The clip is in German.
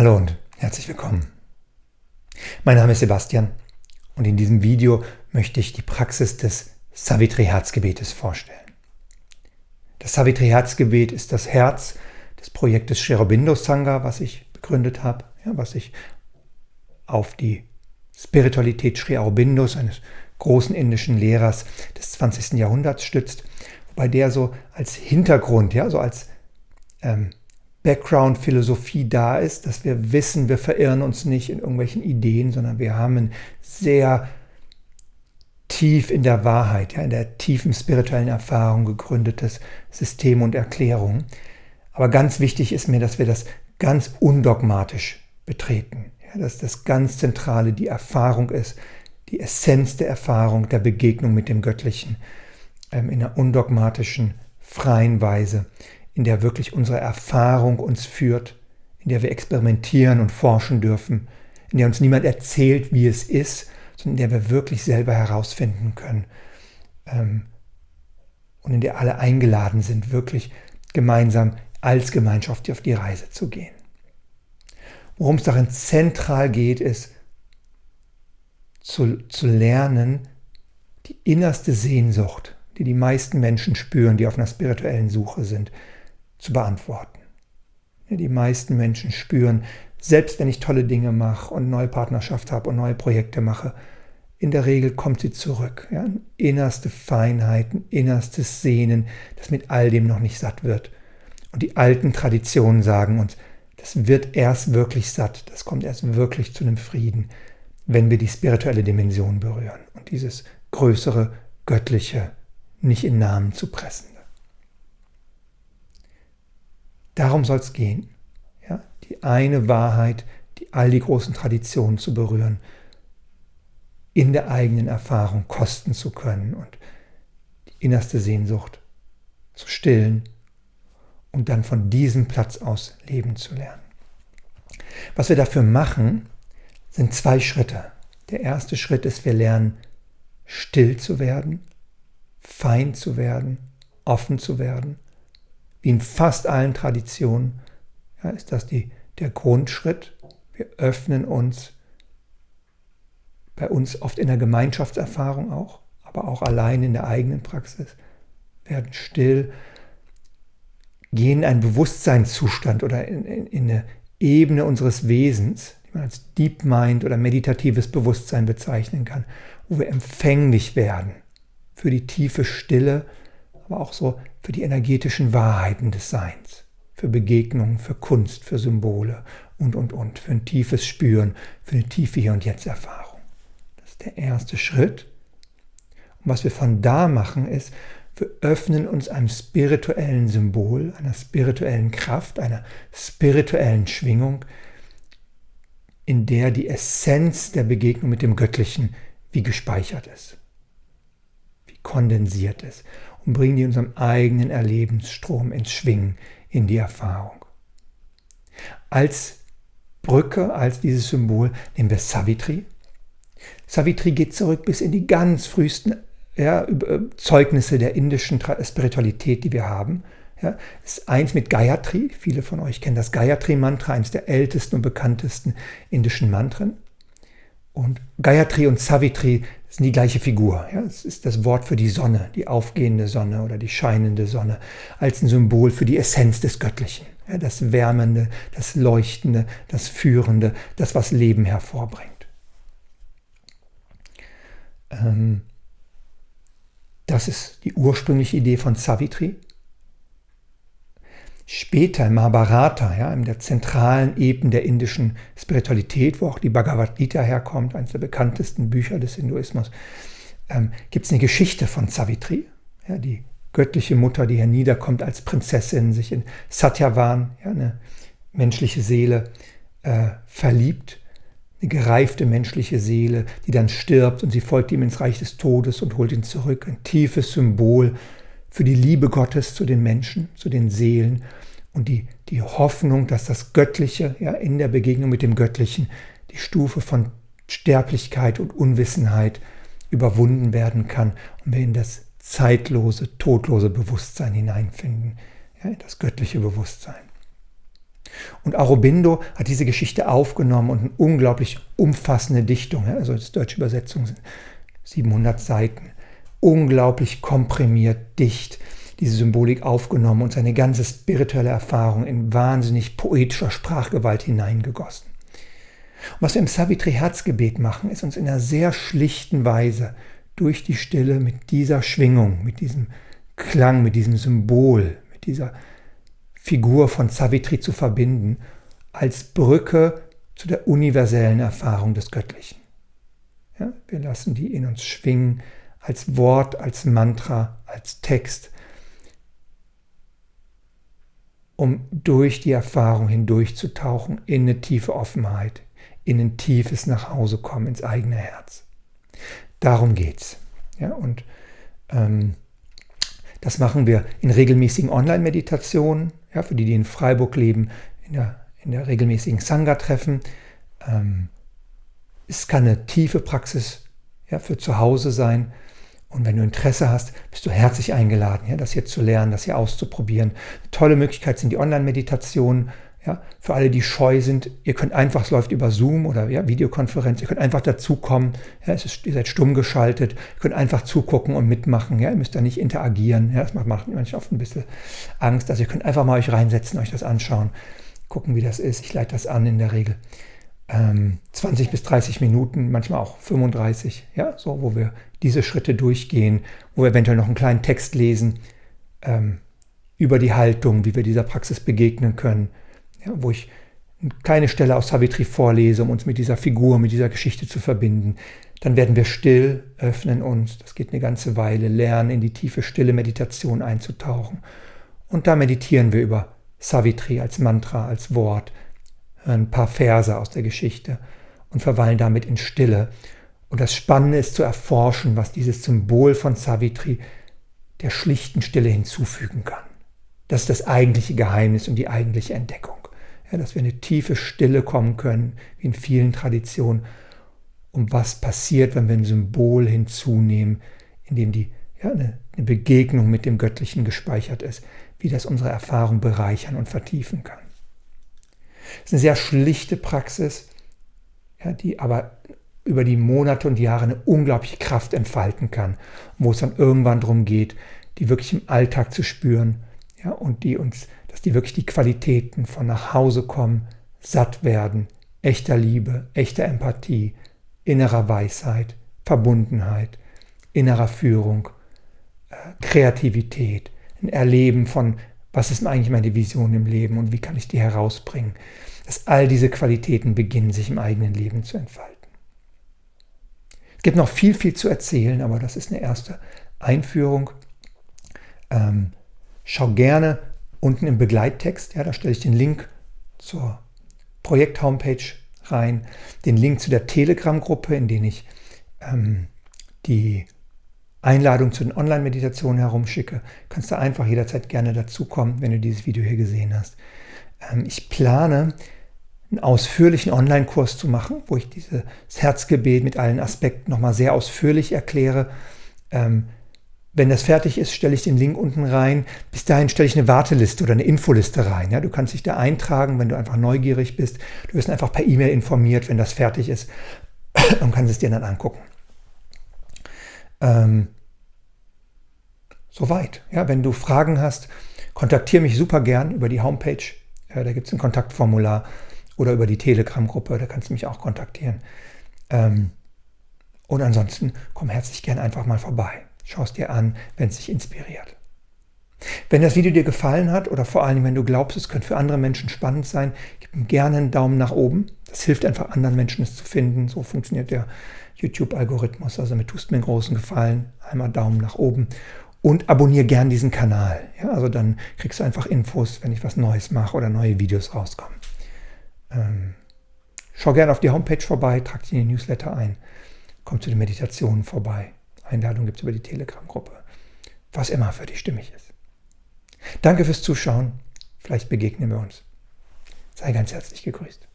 Hallo und herzlich willkommen. Mein Name ist Sebastian und in diesem Video möchte ich die Praxis des Savitri-Herzgebetes vorstellen. Das Savitri-Herzgebet ist das Herz des Projektes Sri Aurobindo Sangha, was ich begründet habe, was sich auf die Spiritualität Sri Aurobindos, eines großen indischen Lehrers des 20. Jahrhunderts, stützt, wobei der so als Hintergrund, so als Background-Philosophie da ist, dass wir wissen, wir verirren uns nicht in irgendwelchen Ideen, sondern wir haben ein sehr tief in der Wahrheit, in der tiefen spirituellen Erfahrung gegründetes System und Erklärung. Aber ganz wichtig ist mir, dass wir das ganz undogmatisch betreten, dass das ganz Zentrale die Erfahrung ist, die Essenz der Erfahrung, der Begegnung mit dem Göttlichen, in einer undogmatischen, freien Weise, in der wirklich unsere Erfahrung uns führt, in der wir experimentieren und forschen dürfen, in der uns niemand erzählt, wie es ist, sondern in der wir wirklich selber herausfinden können und in der alle eingeladen sind, wirklich gemeinsam als Gemeinschaft auf die Reise zu gehen. Worum es darin zentral geht, ist zu lernen, die innerste Sehnsucht, die die meisten Menschen spüren, die auf einer spirituellen Suche sind, zu beantworten. Die meisten Menschen spüren, selbst wenn ich tolle Dinge mache und neue Partnerschaft habe und neue Projekte mache, in der Regel kommt sie zurück. Eine innerste Feinheit, ein innerstes Sehnen, das mit all dem noch nicht satt wird. Und die alten Traditionen sagen uns, das wird erst wirklich satt, das kommt erst wirklich zu einem Frieden, wenn wir die spirituelle Dimension berühren und dieses größere, göttliche nicht in Namen zu pressen. Darum soll es gehen, die eine Wahrheit, die all die großen Traditionen zu berühren, in der eigenen Erfahrung kosten zu können und die innerste Sehnsucht zu stillen und dann von diesem Platz aus leben zu lernen. Was wir dafür machen, sind 2 Schritte. Der erste Schritt ist, wir lernen, still zu werden, fein zu werden, offen zu werden. Wie in fast allen Traditionen ist das der Grundschritt. Wir öffnen uns, bei uns oft in der Gemeinschaftserfahrung auch, aber auch allein in der eigenen Praxis, werden still, gehen in einen Bewusstseinszustand oder in eine Ebene unseres Wesens, die man als Deep Mind oder meditatives Bewusstsein bezeichnen kann, wo wir empfänglich werden für die tiefe Stille, aber auch so für die energetischen Wahrheiten des Seins, für Begegnungen, für Kunst, für Symbole und, für ein tiefes Spüren, für eine tiefe Hier- und Jetzt-Erfahrung. Das ist der erste Schritt. Und was wir von da machen, ist, wir öffnen uns einem spirituellen Symbol, einer spirituellen Kraft, einer spirituellen Schwingung, in der die Essenz der Begegnung mit dem Göttlichen wie gespeichert ist, wie kondensiert ist. Und bringen die in unserem eigenen Erlebensstrom ins Schwingen, in die Erfahrung. Als Brücke, als dieses Symbol nehmen wir Savitri. Savitri geht zurück bis in die ganz frühesten Zeugnisse der indischen Spiritualität, die wir haben. Ist eins mit Gayatri. Viele von euch kennen das Gayatri-Mantra, eines der ältesten und bekanntesten indischen Mantren. Und Gayatri und Savitri sind die gleiche Figur. Es ist das Wort für die Sonne, die aufgehende Sonne oder die scheinende Sonne, als ein Symbol für die Essenz des Göttlichen. Das Wärmende, das Leuchtende, das Führende, das, was Leben hervorbringt. Das ist die ursprüngliche Idee von Savitri. Später im Mahabharata, in der zentralen Ebene der indischen Spiritualität, wo auch die Bhagavad Gita herkommt, eines der bekanntesten Bücher des Hinduismus, gibt es eine Geschichte von Savitri, die göttliche Mutter, die herniederkommt als Prinzessin, sich in Satyavan, eine menschliche Seele, verliebt, eine gereifte menschliche Seele, die dann stirbt und sie folgt ihm ins Reich des Todes und holt ihn zurück. Ein tiefes Symbol für die Liebe Gottes zu den Menschen, zu den Seelen und die Hoffnung, dass das Göttliche, in der Begegnung mit dem Göttlichen, die Stufe von Sterblichkeit und Unwissenheit überwunden werden kann und wir in das zeitlose, todlose Bewusstsein hineinfinden, das göttliche Bewusstsein. Und Aurobindo hat diese Geschichte aufgenommen und eine unglaublich umfassende Dichtung, also das deutsche Übersetzung sind 700 Seiten, unglaublich komprimiert, dicht, diese Symbolik aufgenommen und seine ganze spirituelle Erfahrung in wahnsinnig poetischer Sprachgewalt hineingegossen. Und was wir im Savitri-Herzgebet machen, ist uns in einer sehr schlichten Weise durch die Stille mit dieser Schwingung, mit diesem Klang, mit diesem Symbol, mit dieser Figur von Savitri zu verbinden, als Brücke zu der universellen Erfahrung des Göttlichen. Ja, wir lassen die in uns schwingen, als Wort, als Mantra, als Text, um durch die Erfahrung hindurchzutauchen in eine tiefe Offenheit, in ein tiefes Nachhausekommen ins eigene Herz. Darum geht's. Ja, und das machen wir in regelmäßigen Online-Meditationen, ja, für die in Freiburg leben, in der regelmäßigen Sangha-Treffen. Es kann eine tiefe Praxis, ja, für zu Hause sein. Und wenn du Interesse hast, bist du herzlich eingeladen, ja, das hier zu lernen, das hier auszuprobieren. Eine tolle Möglichkeit sind die Online-Meditationen. Ja, für alle, die scheu sind, ihr könnt einfach, es läuft über Zoom oder ja, Videokonferenz, ihr könnt einfach dazukommen, ja, ihr seid stumm geschaltet, ihr könnt einfach zugucken und mitmachen, ja, ihr müsst da nicht interagieren, ja, das macht manchmal oft ein bisschen Angst, also ihr könnt einfach mal euch reinsetzen, euch das anschauen, gucken, wie das ist, ich leite das an in der Regel. 20 bis 30 Minuten, manchmal auch 35, ja, so, wo wir diese Schritte durchgehen, wo wir eventuell noch einen kleinen Text lesen, über die Haltung, wie wir dieser Praxis begegnen können, ja, wo ich eine kleine Stelle aus Savitri vorlese, um uns mit dieser Figur, mit dieser Geschichte zu verbinden. Dann werden wir still, öffnen uns, das geht eine ganze Weile, lernen, in die tiefe, stille Meditation einzutauchen. Und da meditieren wir über Savitri als Mantra, als Wort, ein paar Verse aus der Geschichte und verweilen damit in Stille. Und das Spannende ist zu erforschen, was dieses Symbol von Savitri der schlichten Stille hinzufügen kann. Das ist das eigentliche Geheimnis und die eigentliche Entdeckung. Ja, dass wir in eine tiefe Stille kommen können, wie in vielen Traditionen, um was passiert, wenn wir ein Symbol hinzunehmen, in dem eine Begegnung mit dem Göttlichen gespeichert ist, wie das unsere Erfahrung bereichern und vertiefen kann. Es ist eine sehr schlichte Praxis, ja, die aber über die Monate und Jahre eine unglaubliche Kraft entfalten kann, wo es dann irgendwann darum geht, die wirklich im Alltag zu spüren, ja, und dass die wirklich die Qualitäten von nach Hause kommen, satt werden, echter Liebe, echter Empathie, innerer Weisheit, Verbundenheit, innerer Führung, Kreativität, ein Erleben von, was ist eigentlich meine Vision im Leben und wie kann ich die herausbringen, dass all diese Qualitäten beginnen, sich im eigenen Leben zu entfalten. Es gibt noch viel, viel zu erzählen, aber das ist eine erste Einführung. Schau gerne unten im Begleittext, ja, da stelle ich den Link zur Projekt-Homepage rein, den Link zu der Telegram-Gruppe, in der ich die Einladung zu den Online-Meditationen herumschicke. Kannst du einfach jederzeit gerne dazukommen, wenn du dieses Video hier gesehen hast. Ich plane, einen ausführlichen Online-Kurs zu machen, wo ich dieses Herzgebet mit allen Aspekten nochmal sehr ausführlich erkläre. Wenn das fertig ist, stelle ich den Link unten rein. Bis dahin stelle ich eine Warteliste oder eine Infoliste rein. Ja, du kannst dich da eintragen, wenn du einfach neugierig bist. Du wirst einfach per E-Mail informiert, wenn das fertig ist, und kannst es dir dann angucken. Soweit. Ja, wenn du Fragen hast, kontaktiere mich super gern über die Homepage. Da gibt es ein Kontaktformular oder über die Telegram-Gruppe. Da kannst du mich auch kontaktieren. Und ansonsten komm herzlich gern einfach mal vorbei. Schau es dir an, wenn es dich inspiriert. Wenn das Video dir gefallen hat oder vor allem, wenn du glaubst, es könnte für andere Menschen spannend sein, gib mir gerne einen Daumen nach oben. Das hilft einfach anderen Menschen, es zu finden. So funktioniert der YouTube-Algorithmus. Also damit tust du mir einen großen Gefallen. Einmal Daumen nach oben und abonniere gern diesen Kanal. Ja, also dann kriegst du einfach Infos, wenn ich was Neues mache oder neue Videos rauskommen. Schau gerne auf die Homepage vorbei, trag dich in die Newsletter ein, komm zu den Meditationen vorbei. Einladung gibt es über die Telegram-Gruppe. Was immer für dich stimmig ist. Danke fürs Zuschauen. Vielleicht begegnen wir uns. Sei ganz herzlich gegrüßt.